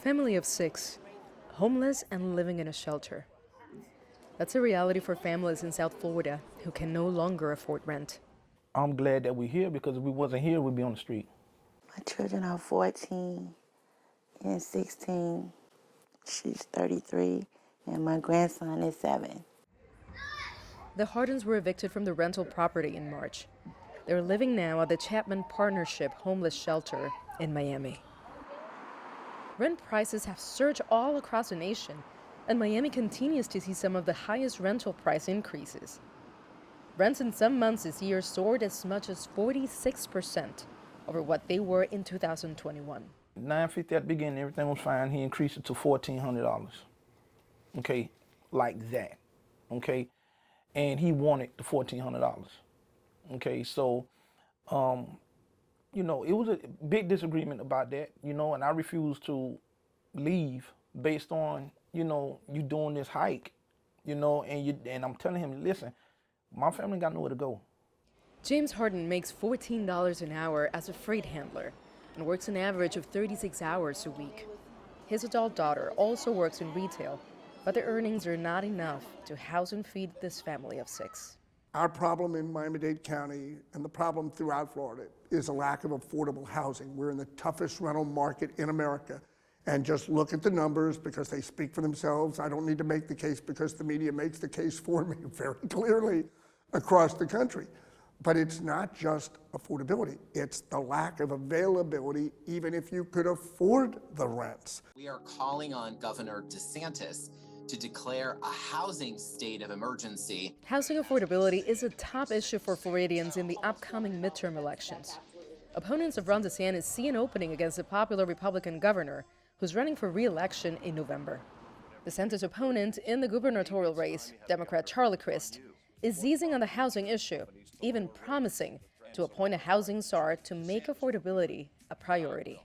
family of 6, homeless and living in a shelter. That's a reality for families in South Florida who can no longer afford rent. I'm glad that we're here because if we wasn't here, we'd be on the street. My children are 14 and 16. She's 33, and my grandson is 7. The Hardens were evicted from the rental property in March. They're living now at the Chapman Partnership Homeless Shelter in Miami. Rent prices have surged all across the nation, and Miami continues to see some of the highest rental price increases. Rents in some months this year soared as much as 46% over what they were in 2021. $950 at the beginning, everything was fine. He increased it to $1,400. Okay, like that. Okay, and he wanted the $1,400. Okay, so, it was a big disagreement about that, and I refused to leave based on, you doing this hike, and I'm telling him, listen, my family got nowhere to go. James Harden makes $14 an hour as a freight handler and works an average of 36 hours a week. His adult daughter also works in retail, but their earnings are not enough to house and feed this family of 6. Our problem in Miami-Dade County, and the problem throughout Florida, is a lack of affordable housing. We're in the toughest rental market in America. And just look at the numbers because they speak for themselves. I don't need to make the case because the media makes the case for me very clearly across the country. But it's not just affordability, it's the lack of availability, even if you could afford the rents. We are calling on Governor DeSantis to declare a housing state of emergency. Housing affordability is a top issue for Floridians in the upcoming midterm elections. Opponents of Ron DeSantis see an opening against the popular Republican governor who's running for re-election in November. DeSantis' opponent in the gubernatorial race, Democrat Charlie Crist, is seizing on the housing issue, even promising to appoint a housing czar to make affordability a priority.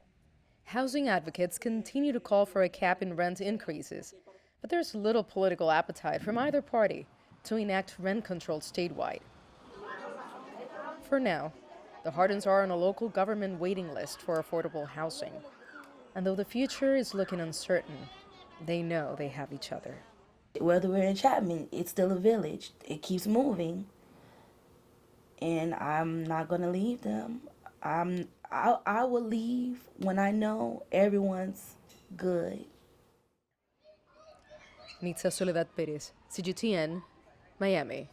Housing advocates continue to call for a cap in rent increases, but there's little political appetite from either party to enact rent control statewide. For now, the Hardens are on a local government waiting list for affordable housing. And though the future is looking uncertain, they know they have each other. Whether we're in Chapman, it's still a village. It keeps moving. And I'm not going to leave them. I will leave when I know everyone's good. Nitza, Soledad, Perez, CGTN, Miami.